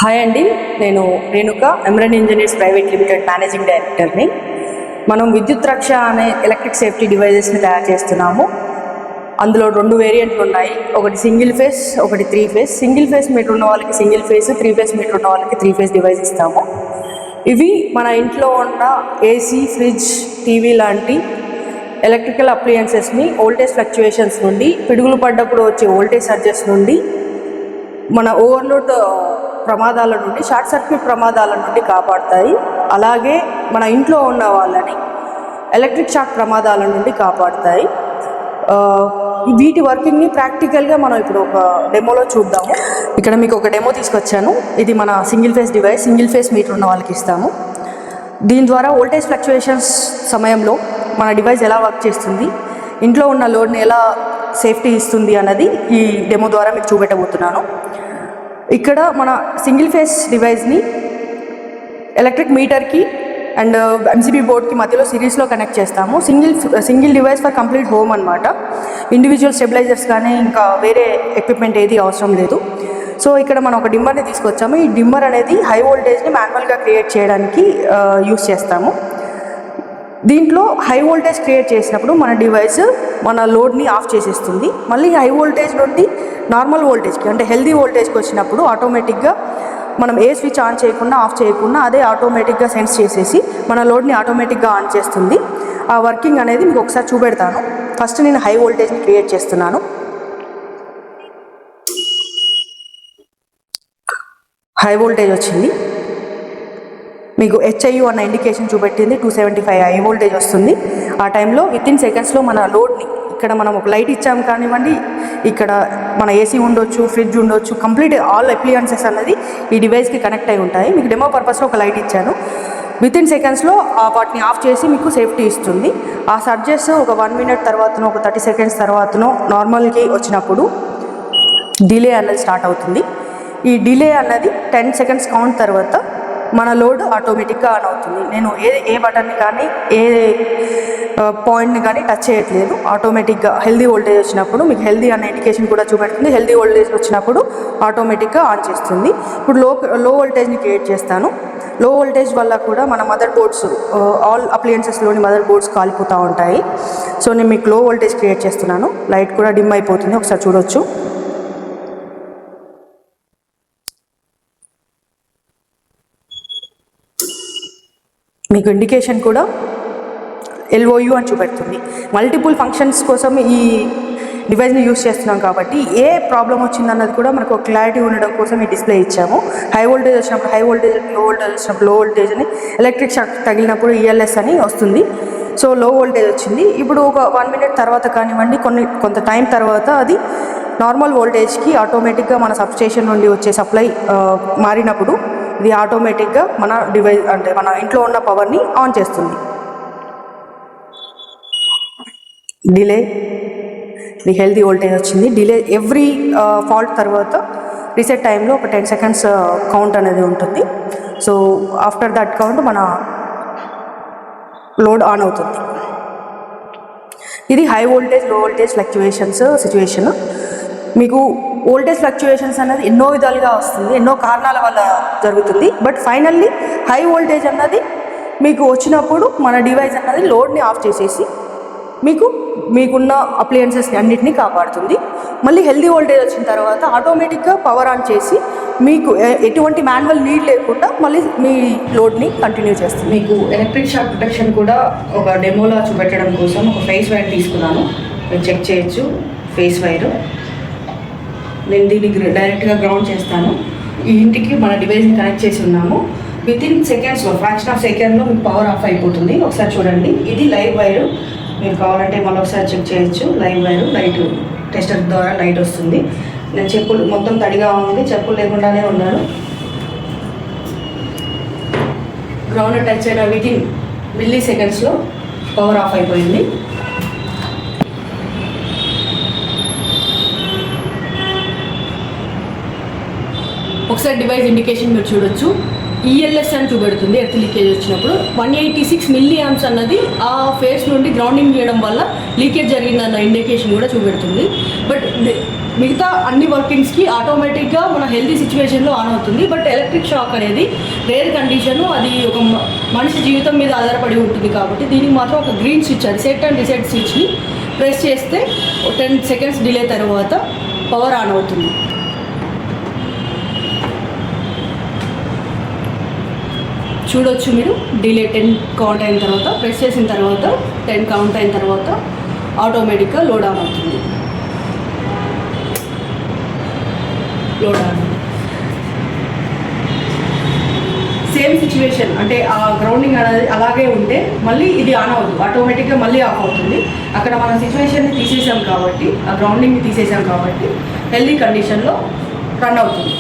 Hi అండి, నేను Renuka Emaron engineers private limited managing డైరెక్టర్ని. మనం విద్యుత్ రక్ష అనే ఎలక్ట్రిక్ సేఫ్టీ డివైజెస్ని తయారు చేస్తున్నాము. అందులో 2 వేరియంట్లు ఉన్నాయి. ఒకటి సింగిల్ ఫేస్, ఒకటి 3 ఫేస్. సింగిల్ ఫేస్ మీటర్ ఉన్న వాళ్ళకి సింగిల్ ఫేస్, 3 ఫేస్ మీటర్ ఉన్న వాళ్ళకి 3 ఫేస్ డివైస్ ఇస్తాము. ఇవి మన ఇంట్లో ఉన్న ఏసీ, ఫ్రిడ్జ్, టీవీ లాంటి ఎలక్ట్రికల్ అప్లయన్సెస్ని వోల్టేజ్ ఫ్లక్చుయేషన్స్ నుండి, పిడుగులు పడ్డప్పుడు వచ్చే వోల్టేజ్ సర్జెస్ నుండి, మన ఓవర్లోడ్ ప్రమాదాల నుండి, షార్ట్ సర్క్యూట్ ప్రమాదాల నుండి కాపాడుతాయి. అలాగే మన ఇంట్లో ఉన్న వాళ్ళని ఎలక్ట్రిక్ షాక్ ప్రమాదాల నుండి కాపాడుతాయి. వీటి వర్కింగ్ని ప్రాక్టికల్గా మనం ఇప్పుడు ఒక డెమోలో చూద్దాము. ఇక్కడ మీకు ఒక డెమో తీసుకొచ్చాను. ఇది మన single face device. Single phase metre ఉన్న వాళ్ళకి ఇస్తాము. దీని ద్వారా వోల్టేజ్ ఫ్లక్చుయేషన్స్ సమయంలో మన డివైస్ ఎలా వర్క్ చేస్తుంది, ఇంట్లో ఉన్న లోడ్ని ఎలా సేఫ్టీ ఇస్తుంది అన్నది ఈ డెమో ద్వారా మీకు చూపెట్టబోతున్నాను. ఇక్కడ మన సింగిల్ ఫేస్ డివైస్ని ఎలక్ట్రిక్ మీటర్కి అండ్ ఎంసీబీ బోర్డ్కి మధ్యలో సిరీస్లో కనెక్ట్ చేస్తాము. Single device for complete home అనమాట. ఇండివిజువల్ స్టెబిలైజర్స్ కానీ ఇంకా వేరే ఎక్విప్మెంట్ ఏది అవసరం లేదు. సో ఇక్కడ మనం ఒక డిమ్మర్ని తీసుకొచ్చాము. ఈ డిమ్మర్ అనేది హై వోల్టేజ్ని మాన్యువల్గా క్రియేట్ చేయడానికి యూస్ చేస్తాము. దీంట్లో హై వోల్టేజ్ క్రియేట్ చేసినప్పుడు మన డివైస్ మన లోడ్ని ఆఫ్ చేసేస్తుంది. మళ్ళీ హై వోల్టేజ్ నుండి నార్మల్ వోల్టేజ్కి, అంటే హెల్దీ వోల్టేజ్కి వచ్చినప్పుడు ఆటోమేటిక్గా మనం ఏ స్విచ్ ఆన్ చేయకుండా, ఆఫ్ చేయకుండా అదే ఆటోమేటిక్గా సెన్స్ చేసేసి మన లోడ్ని ఆటోమేటిక్గా ఆన్ చేస్తుంది. ఆ వర్కింగ్ అనేది మీకు ఒకసారి చూపెడతాను. ఫస్ట్ నేను హై వోల్టేజ్ని క్రియేట్ చేస్తున్నాను. హై వోల్టేజ్ వచ్చింది. మీకు HIU అన్న ఇండికేషన్ చూపెట్టింది. 275 హై వోల్టేజ్ వస్తుంది. ఆ టైంలో వితిన్ సెకండ్స్లో మన లోడ్ని, ఇక్కడ మనం ఒక లైట్ ఇచ్చాము కానివ్వండి, ఇక్కడ మన ఏసీ ఉండొచ్చు, ఫ్రిడ్జ్ ఉండొచ్చు, కంప్లీట్ ఆల్ అప్లియన్సెస్ అన్నది ఈ డివైస్కి కనెక్ట్ అయి ఉంటాయి. మీకు డెమో పర్పస్లో ఒక లైట్ ఇచ్చాను. వితిన్ సెకండ్స్లో వాటిని ఆఫ్ చేసి మీకు సేఫ్టీ ఇస్తుంది. ఆ సర్జెస్ ఒక 1 మినిట్ తర్వాతనో, ఒక 30 సెకండ్స్ తర్వాతనో నార్మల్కి వచ్చినప్పుడు డిలే అన్నది స్టార్ట్ అవుతుంది. ఈ డిలే అన్నది 10 సెకండ్స్ కౌంట్ తర్వాత మన లోడ్ ఆటోమేటిక్గా ఆన్ అవుతుంది. నేను ఏ బటన్ని కానీ ఏ పాయింట్ని కానీ టచ్ చేయట్లేదు. ఆటోమేటిక్గా హెల్దీ వోల్టేజ్ వచ్చినప్పుడు మీకు హెల్దీ అనే ఇండికేషన్ కూడా చూపెడుతుంది. హెల్దీ వోల్టేజ్ వచ్చినప్పుడు ఆటోమేటిక్గా ఆన్ చేస్తుంది. ఇప్పుడు లో వోల్టేజ్ని క్రియేట్ చేస్తాను. లో వోల్టేజ్ వల్ల కూడా మన మదర్ బోర్డ్స్, ఆల్ అప్లియన్సెస్లోని మదర్ బోర్డ్స్ కాలిపోతూ ఉంటాయి. సో నేను మీకు లో వోల్టేజ్ క్రియేట్ చేస్తున్నాను. లైట్ కూడా డిమ్ అయిపోతుంది, ఒకసారి చూడొచ్చు. మీకు ఇండికేషన్ కూడా LOU అని చూపెడుతుంది. మల్టిపుల్ ఫంక్షన్స్ కోసం ఈ డివైస్ని యూస్ చేస్తున్నాం కాబట్టి ఏ ప్రాబ్లం వచ్చిందన్నది కూడా మనకు క్లారిటీ ఉండడం కోసం ఈ డిస్ప్లే ఇచ్చాము. హై వోల్టేజ్ వచ్చినప్పుడు హై వోల్టేజ్, లో వోల్టేజ్ వచ్చినప్పుడు లో వోల్టేజ్ అని, ఎలక్ట్రిక్ షాక్ తగిలినప్పుడు ELS అని వస్తుంది. సో లో వోల్టేజ్ వచ్చింది. ఇప్పుడు ఒక 1 మినిట్ తర్వాత కానివ్వండి, కొంత టైం తర్వాత అది నార్మల్ వోల్టేజ్కి ఆటోమేటిక్గా మన సబ్స్టేషన్ నుండి వచ్చే సప్లై మారినప్పుడు ఇది ఆటోమేటిక్గా మన డివైస్, అంటే మన ఇంట్లో ఉన్న పవర్ని ఆన్ చేస్తుంది. డిలే, ఇది హెల్దీ వోల్టేజ్ వచ్చింది. డిలే ఎవ్రీ ఫాల్ట్ తర్వాత రీసెట్ టైంలో ఒక 10 సెకండ్స్ కౌంట్ అనేది ఉంటుంది. సో ఆఫ్టర్ దట్ కౌంట్ మన లోడ్ ఆన్ అవుతుంది. ఇది హై వోల్టేజ్, లో వోల్టేజ్ ఫ్లక్చుయేషన్స్ సిచ్యువేషన్. మీకు వోల్టేజ్ ఫ్లక్చుయేషన్స్ అనేది ఎన్నో విధాలుగా వస్తుంది, ఎన్నో కారణాల వల్ల జరుగుతుంది. బట్ ఫైనల్లీ హై వోల్టేజ్ అన్నది మీకు వచ్చినప్పుడు మన డివైస్ అన్నది లోడ్ని ఆఫ్ చేసేసి మీకున్న అప్లయన్సెస్ని అన్నిటినీ కాపాడుతుంది. మళ్ళీ హెల్దీ వోల్టేజ్ వచ్చిన తర్వాత ఆటోమేటిక్గా పవర్ ఆన్ చేసి మీకు ఎటువంటి మాన్యువల్ నీడ్ లేకుండా మళ్ళీ మీ లోడ్ని కంటిన్యూ చేస్తుంది. మీకు ఎలక్ట్రిక్ షాక్ ప్రొటెక్షన్ కూడా ఒక డెమోలా చూపెట్టడం కోసం ఒక ఫేస్ వైర్ తీసుకున్నాను. మీరు చెక్ చేయొచ్చు. ఫేస్ వైర్ నేను దీనికి డైరెక్ట్గా గ్రౌండ్ చేస్తాను. ఈ ఇంటికి మన డివైస్ని కనెక్ట్ చేసి ఉన్నాము. వితిన్ సెకండ్స్లో, ఫ్రాక్షన్ ఆఫ్ సెకండ్లో మీకు పవర్ ఆఫ్ అయిపోతుంది. ఒకసారి చూడండి. ఇది లైవ్ వైరు. మీరు కావాలంటే మళ్ళీ ఒకసారి చెక్ చేయొచ్చు. లైవ్ వైరు, లైట్ టెస్టర్ ద్వారా లైట్ వస్తుంది. నేను చెప్పులు మొత్తం తడిగా ఉంది, చెప్పులు లేకుండానే ఉన్నాను. గ్రౌండ్ టచ్ అయిన వితిన్ మిల్లీ సెకండ్స్లో పవర్ ఆఫ్ అయిపోయింది. ఒకసారి డివైస్ ఇండికేషన్ మీరు చూడొచ్చు. ELS అని చూపెడుతుంది. ఎర్త్ లీకేజ్ వచ్చినప్పుడు 186 మిల్లీ ఆంప్స్ అన్నది ఆ ఫేస్ నుండి గ్రౌండింగ్ చేయడం వల్ల లీకేజ్ జరిగిందన్న ఇండికేషన్ కూడా చూపెడుతుంది. బట్ మిగతా అన్ని వర్కింగ్స్కి ఆటోమేటిక్గా మన హెల్తీ సిచ్యువేషన్లో ఆన్ అవుతుంది. బట్ ఎలక్ట్రిక్ షాక్ అనేది రేర్ కండిషన్, అది ఒక మనిషి జీవితం మీద ఆధారపడి ఉంటుంది కాబట్టి దీనికి మాత్రం ఒక గ్రీన్ స్విచ్, అది సెట్ అండ్ రీసెట్ స్విచ్ని ప్రెస్ చేస్తే 10 సెకండ్స్ డిలే తర్వాత పవర్ ఆన్ అవుతుంది. చూడొచ్చు మీరు, డిలే 10 కౌంట్ అయిన తర్వాత ప్రెస్ చేసిన తర్వాత 10 కౌంట్ అయిన తర్వాత ఆటోమేటిక్గా లోడ్ ఆన్ అవుతుంది. లోడ్ ఆన్ సేమ్ సిచ్యువేషన్, అంటే ఆ గ్రౌండింగ్ అనేది అలాగే ఉంటే మళ్ళీ ఇది ఆన్ అవుతుంది, ఆటోమేటిక్గా మళ్ళీ ఆఫ్ అవుతుంది. అక్కడ మన సిచ్యువేషన్ని తీసేసాం కాబట్టి, ఆ గ్రౌండింగ్ని తీసేసాం కాబట్టి హెల్దీ కండిషన్లో రన్ అవుతుంది.